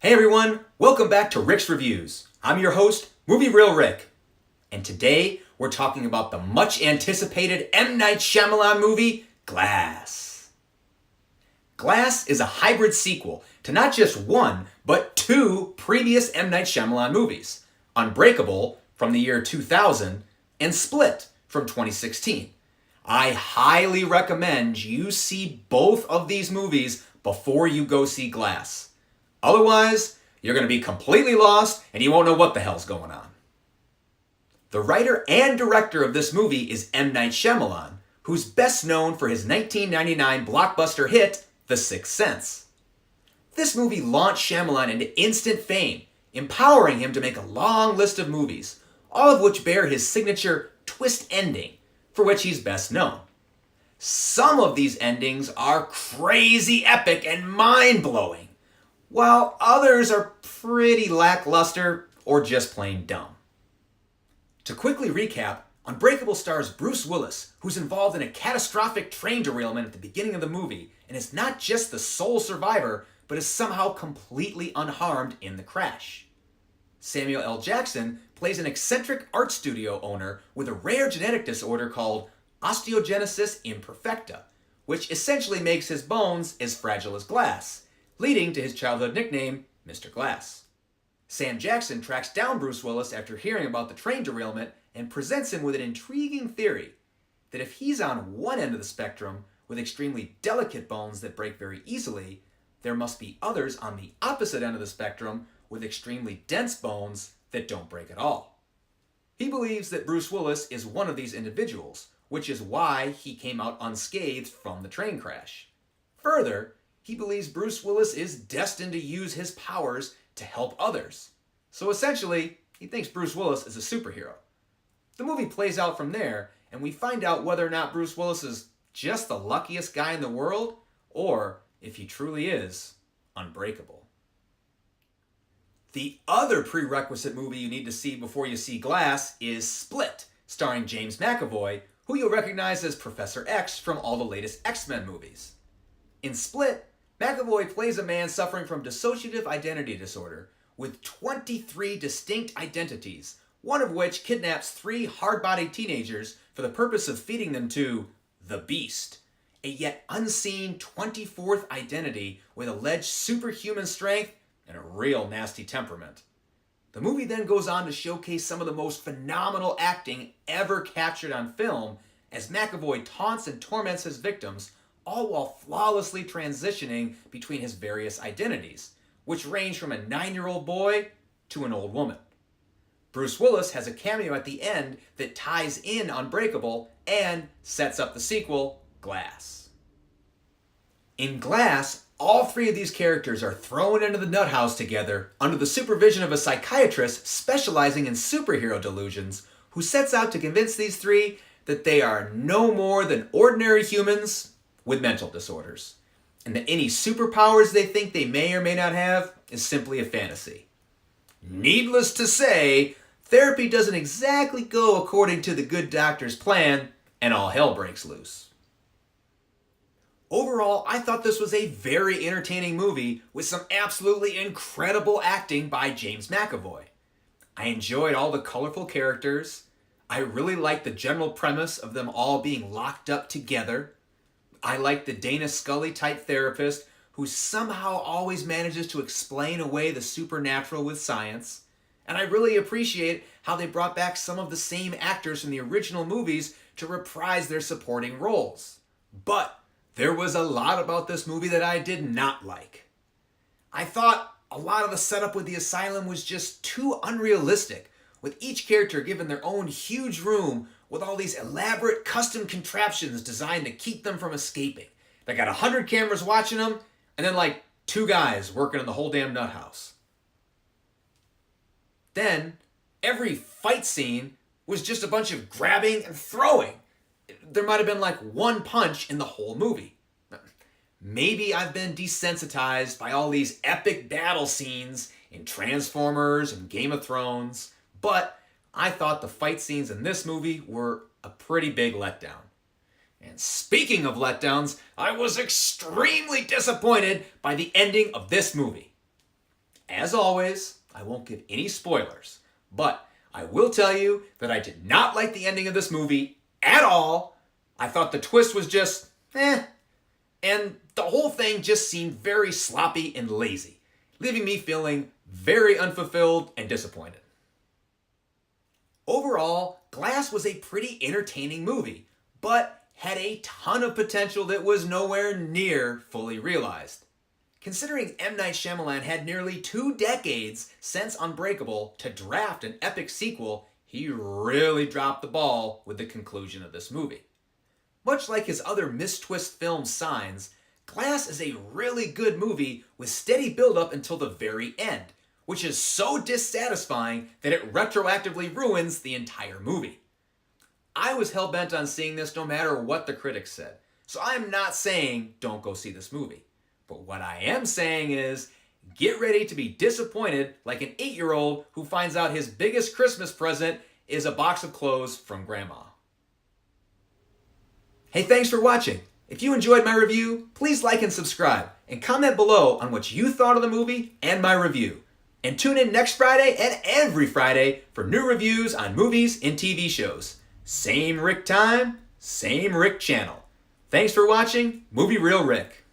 Hey everyone, welcome back to Rick's Reviews. I'm your host, Movie Real Rick. And today we're talking about the much anticipated M. Night Shyamalan movie, Glass. Glass is a hybrid sequel to not just one, but two previous M. Night Shyamalan movies, Unbreakable from the year 2000 and Split from 2016. I highly recommend you see both of these movies before you go see Glass. Otherwise, you're going to be completely lost and you won't know what the hell's going on. The writer and director of this movie is M. Night Shyamalan, who's best known for his 1999 blockbuster hit, The Sixth Sense. This movie launched Shyamalan into instant fame, empowering him to make a long list of movies, all of which bear his signature twist ending, for which he's best known. Some of these endings are crazy epic and mind-blowing, while others are pretty lackluster or just plain dumb. To quickly recap, Unbreakable stars Bruce Willis, who's involved in a catastrophic train derailment at the beginning of the movie and is not just the sole survivor, but is somehow completely unharmed in the crash. Samuel L. Jackson plays an eccentric art studio owner with a rare genetic disorder called osteogenesis imperfecta, which essentially makes his bones as fragile as glass, leading to his childhood nickname, Mr. Glass. Sam Jackson tracks down Bruce Willis after hearing about the train derailment and presents him with an intriguing theory that if he's on one end of the spectrum with extremely delicate bones that break very easily, there must be others on the opposite end of the spectrum with extremely dense bones that don't break at all. He believes that Bruce Willis is one of these individuals, which is why he came out unscathed from the train crash. Further, he believes Bruce Willis is destined to use his powers to help others. So essentially, he thinks Bruce Willis is a superhero. The movie plays out from there, and we find out whether or not Bruce Willis is just the luckiest guy in the world, or if he truly is unbreakable. The other prerequisite movie you need to see before you see Glass is Split, starring James McAvoy, who you'll recognize as Professor X from all the latest X-Men movies. In Split, McAvoy plays a man suffering from dissociative identity disorder with 23 distinct identities, one of which kidnaps 3 hard-bodied teenagers for the purpose of feeding them to the Beast, a yet unseen 24th identity with alleged superhuman strength and a real nasty temperament. The movie then goes on to showcase some of the most phenomenal acting ever captured on film as McAvoy taunts and torments his victims, all while flawlessly transitioning between his various identities, which range from a 9-year-old boy to an old woman. Bruce Willis has a cameo at the end that ties in Unbreakable and sets up the sequel, Glass. In Glass, all 3 of these characters are thrown into the nut house together under the supervision of a psychiatrist specializing in superhero delusions, who sets out to convince these 3 that they are no more than ordinary humans with mental disorders, and that any superpowers they think they may or may not have is simply a fantasy. Needless to say, therapy doesn't exactly go according to the good doctor's plan, and all hell breaks loose. Overall, I thought this was a very entertaining movie with some absolutely incredible acting by James McAvoy. I enjoyed all the colorful characters. I really liked the general premise of them all being locked up together. I like the Dana Scully type therapist who somehow always manages to explain away the supernatural with science. And I really appreciate how they brought back some of the same actors from the original movies to reprise their supporting roles. But there was a lot about this movie that I did not like. I thought a lot of the setup with the asylum was just too unrealistic, with each character given their own huge room with all these elaborate custom contraptions designed to keep them from escaping. They got 100 cameras watching them, and then like 2 guys working in the whole damn nut house. Then, every fight scene was just a bunch of grabbing and throwing. There might have been like 1 punch in the whole movie. Maybe I've been desensitized by all these epic battle scenes in Transformers and Game of Thrones, but I thought the fight scenes in this movie were a pretty big letdown. And speaking of letdowns, I was extremely disappointed by the ending of this movie. As always, I won't give any spoilers, but I will tell you that I did not like the ending of this movie at all. I thought the twist was just and the whole thing just seemed very sloppy and lazy, leaving me feeling very unfulfilled and disappointed. Overall, Glass was a pretty entertaining movie, but had a ton of potential that was nowhere near fully realized. Considering M. Night Shyamalan had nearly 2 decades since Unbreakable to draft an epic sequel, he really dropped the ball with the conclusion of this movie. Much like his other mistwist film Signs, Glass is a really good movie with steady build-up until the very end, which is so dissatisfying that it retroactively ruins the entire movie. I was hell-bent on seeing this no matter what the critics said, so I'm not saying don't go see this movie. But what I am saying is, get ready to be disappointed like an 8-year-old who finds out his biggest Christmas present is a box of clothes from grandma. Hey, thanks for watching. If you enjoyed my review, please like and subscribe, and comment below on what you thought of the movie and my review. And tune in next Friday and every Friday for new reviews on movies and TV shows. Same Rick time, same Rick channel. Thanks for watching Movie Real Rick.